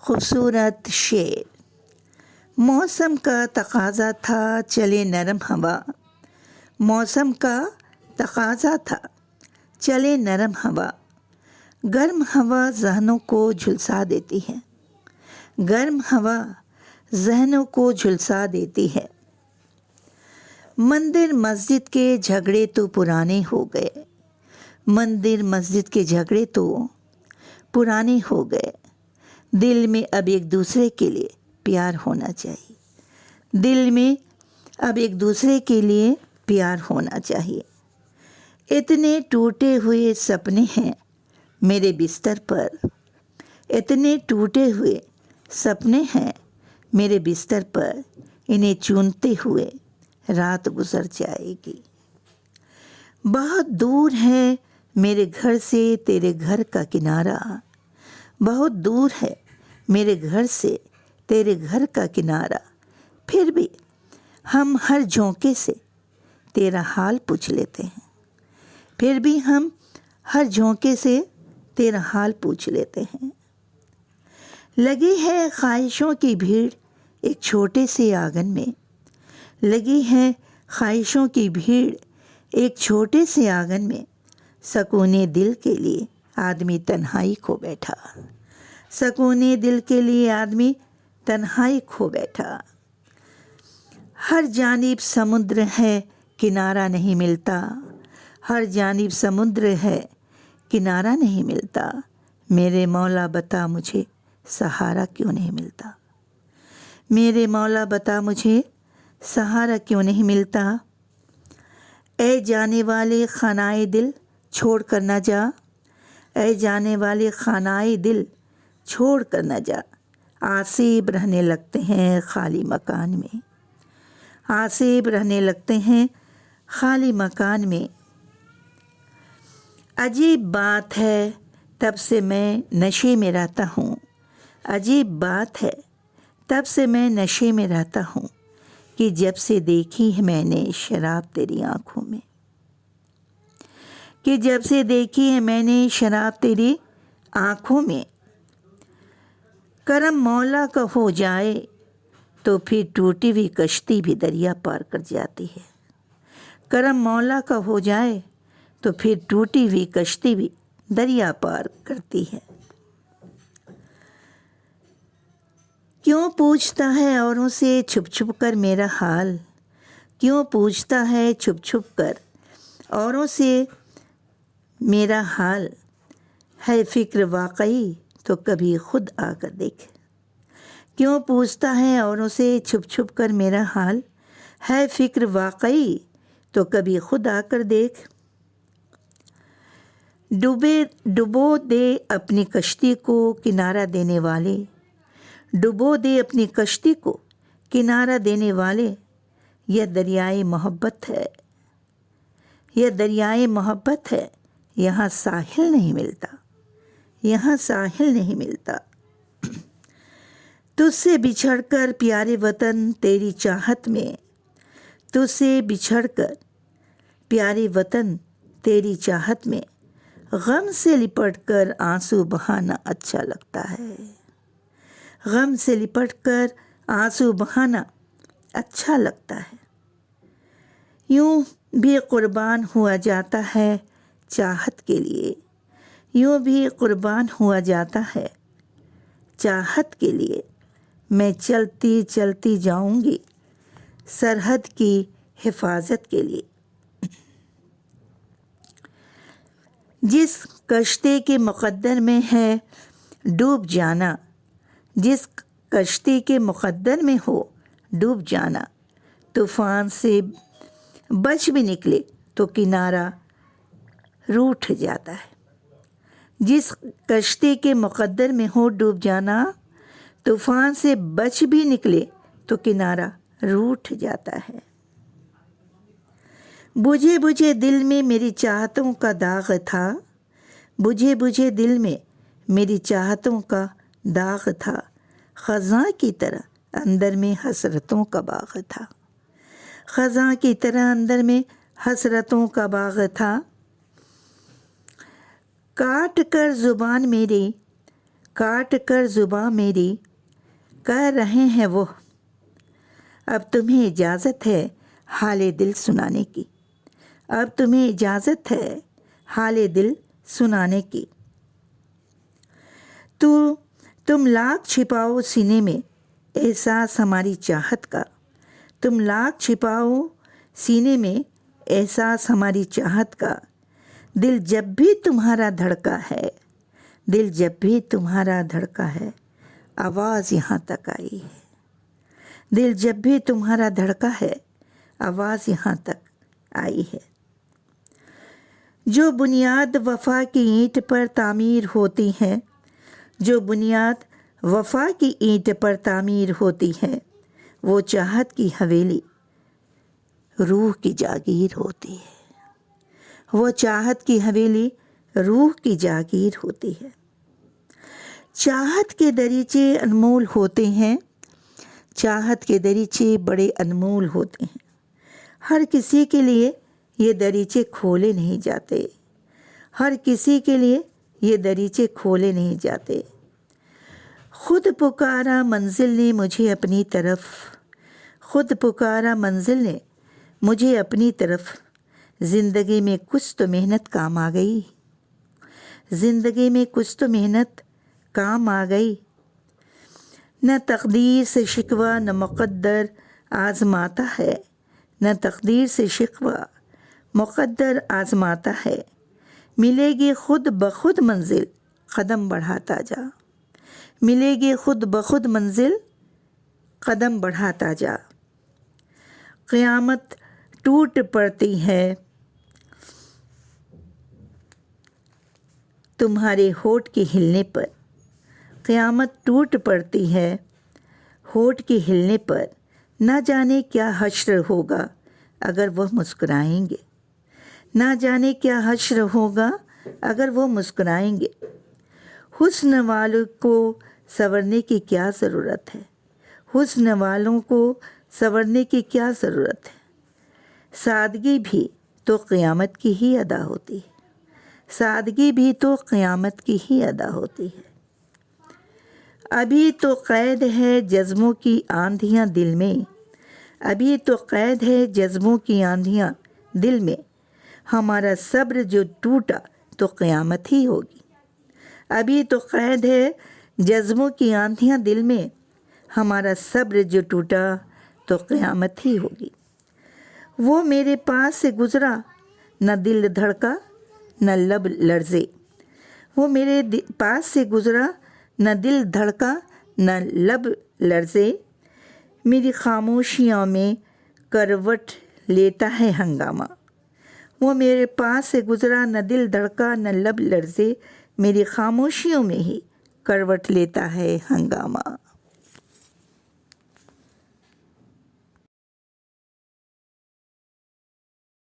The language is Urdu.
خوبصورت شعر۔ موسم کا تقاضا تھا چلے نرم ہوا، موسم کا تقاضا تھا چلے نرم ہوا، گرم ہوا ذہنوں کو جھلسا دیتی ہے، گرم ہوا ذہنوں کو جھلسا دیتی ہے۔ مندر مسجد کے جھگڑے تو پرانے ہو گئے، مندر مسجد کے جھگڑے تو پرانے ہو گئے، دل میں اب ایک دوسرے کے لیے پیار ہونا چاہیے، دل میں اب ایک دوسرے کے لیے پیار ہونا چاہیے۔ اتنے ٹوٹے ہوئے سپنے ہیں میرے بستر پر، اتنے ٹوٹے ہوئے سپنے ہیں میرے بستر پر، انہیں چونتے ہوئے رات گزر جائے گی۔ بہت دور ہے میرے گھر سے تیرے گھر کا کنارہ، بہت دور ہے میرے گھر سے تیرے گھر کا کنارہ، پھر بھی ہم ہر جھونکے سے تیرا حال پوچھ لیتے ہیں، پھر بھی ہم ہر جھونکے سے تیرا حال پوچھ لیتے ہیں۔ لگی ہے خواہشوں کی بھیڑ ایک چھوٹے سے آنگن میں، لگی ہے خواہشوں کی بھیڑ ایک چھوٹے سے آنگن میں، سکون دل کے لیے آدمی تنہائی کھو بیٹھا، سکون دل کے لیے آدمی تنہائی کھو بیٹھا۔ ہر جانب سمندر ہے کنارہ نہیں ملتا، ہر جانب سمندر ہے کنارہ نہیں ملتا، میرے مولا بتا مجھے سہارا کیوں نہیں ملتا، میرے مولا بتا مجھے سہارا کیوں نہیں ملتا۔ اے جانے والے خانائے دل چھوڑ کر نہ جا، اے جانے والے خانائے دل چھوڑ کر نہ جا، آسیب رہنے لگتے ہیں خالی مکان میں، آسیب رہنے لگتے ہیں خالی مکان میں۔ عجیب بات ہے تب سے میں نشے میں رہتا ہوں، عجیب بات ہے تب سے میں نشے میں رہتا ہوں، کہ جب سے دیکھی ہے میں نے شراب تیری آنکھوں میں، کہ جب سے دیکھی ہے میں نے شراب تیری آنکھوں میں۔ کرم مولا کا ہو جائے تو پھر ٹوٹی ہوئی کشتی بھی دریا پار کر جاتی ہے، کرم مولا کا ہو جائے تو پھر ٹوٹی ہوئی کشتی بھی دریا پار کرتی ہے۔ کیوں پوچھتا ہے اوروں سے چھپ چھپ کر میرا حال، کیوں پوچھتا ہے چھپ چھپ کر اوروں سے میرا حال، ہے فکر واقعی تو کبھی خود آ کر دیکھ، کیوں پوچھتا ہے اوروں سے چھپ چھپ کر میرا حال، ہے فکر واقعی تو کبھی خود آ کر دیکھ۔ ڈبو دے اپنی کشتی کو کنارہ دینے والے، ڈبو دے اپنی کشتی کو کنارہ دینے والے، یہ دریائے محبت ہے، یہ دریائے محبت ہے، یہاں ساحل نہیں ملتا، یہاں ساحل نہیں ملتا۔ تجھ سے بچھڑ کر پیارے وطن تیری چاہت میں، تجھ سے بچھڑ کر پیارے وطن تیری چاہت میں، غم سے لپٹ کر آنسو بہانا اچھا لگتا ہے، غم سے لپٹ کر آنسو بہانا اچھا لگتا ہے۔ یوں بھی قربان ہوا جاتا ہے چاہت کے لیے، یوں بھی قربان ہوا جاتا ہے چاہت کے لیے، میں چلتی چلتی جاؤں گی سرحد کی حفاظت کے لیے۔ جس کشتی کے مقدر میں ہے ڈوب جانا، جس کشتی کے مقدر میں ہو ڈوب جانا، طوفان سے بچ بھی نکلے تو کنارہ روٹھ جاتا ہے، جس کشتی کے مقدر میں ہو ڈوب جانا، طوفان سے بچ بھی نکلے تو کنارہ روٹھ جاتا ہے۔ بجھے بجھے دل میں میری چاہتوں کا داغ تھا، بجھے بجھے دل میں میری چاہتوں کا داغ تھا، خزاں کی طرح اندر میں حسرتوں کا باغ تھا، خزاں کی طرح اندر میں حسرتوں کا باغ تھا۔ کاٹ کر زبان میری کاٹ کر زباں میری کہہ رہے ہیں وہ، اب تمہیں اجازت ہے حال دل سنانے کی، اب تمہیں اجازت ہے حال دل سنانے کی۔ تم لاکھ چھپاؤ سینے میں احساس ہماری چاہت کا، تم لاکھ چھپاؤ سینے میں احساس ہماری چاہت کا، دل جب بھی تمہارا دھڑکا ہے، دل جب بھی تمہارا دھڑکا ہے، آواز یہاں تک آئی ہے، دل جب بھی تمہارا دھڑکا ہے، آواز یہاں تک آئی ہے۔ جو بنیاد وفا کی اینٹ پر تعمیر ہوتی ہے، جو بنیاد وفا کی اینٹ پر تعمیر ہوتی ہے، وہ چاہت کی حویلی روح کی جاگیر ہوتی ہے، وہ چاہت کی حویلی روح کی جاگیر ہوتی ہے۔ چاہت کے دریچے انمول ہوتے ہیں، چاہت کے دریچے بڑے انمول ہوتے ہیں، ہر کسی کے لیے یہ دریچے کھولے نہیں جاتے، ہر کسی کے لیے یہ دریچے کھولے نہیں جاتے۔ خود پکارا منزل نے مجھے اپنی طرف، خود پکارا منزل نے مجھے اپنی طرف، زندگی میں کچھ تو محنت کام آ گئی، زندگی میں کچھ تو محنت کام آ گئی۔ نہ تقدیر سے شکوہ نہ مقدر آزماتا ہے، نہ تقدیر سے شکوہ مقدر آزماتا ہے، ملے گی خود بخود منزل قدم بڑھاتا جا، ملے گی خود بخود منزل قدم بڑھاتا جا۔ قیامت ٹوٹ پڑتی ہے تمہارے ہونٹ کے ہلنے پر، قیامت ٹوٹ پڑتی ہے ہونٹ کے ہلنے پر، نہ جانے کیا حشر ہوگا اگر وہ مسکرائیں گے، نہ جانے کیا حشر ہوگا اگر وہ مسکرائیں گے۔ حسن والوں کو سنورنے کی کیا ضرورت ہے، حسن والوں کو سنورنے کی کیا ضرورت ہے، سادگی بھی تو قیامت کی ہی ادا ہوتی ہے، سادگی بھی تو قیامت کی ہی ادا ہوتی ہے۔ ابھی تو قید ہے جذبوں کی آندھیاں دل میں، ابھی تو قید ہے جذبوں کی آندھیاں دل میں، ہمارا صبر جو ٹوٹا تو قیامت ہی ہوگی۔ ابھی تو قید ہے جذبوں کی آندھیاں دل میں، ہمارا صبر جو ٹوٹا تو قیامت ہی ہوگی۔ وہ میرے پاس سے گزرا نہ دل دھڑکا نہ لب لرزے، وہ میرے پاس سے گزرا نہ دل دھڑکا نہ لب لرزے، میری خاموشیوں میں کروٹ لیتا ہے ہنگامہ، وہ میرے پاس سے گزرا نہ دل دھڑکا نہ لب لرزے، میری خاموشیوں میں ہی کروٹ لیتا ہے ہنگامہ۔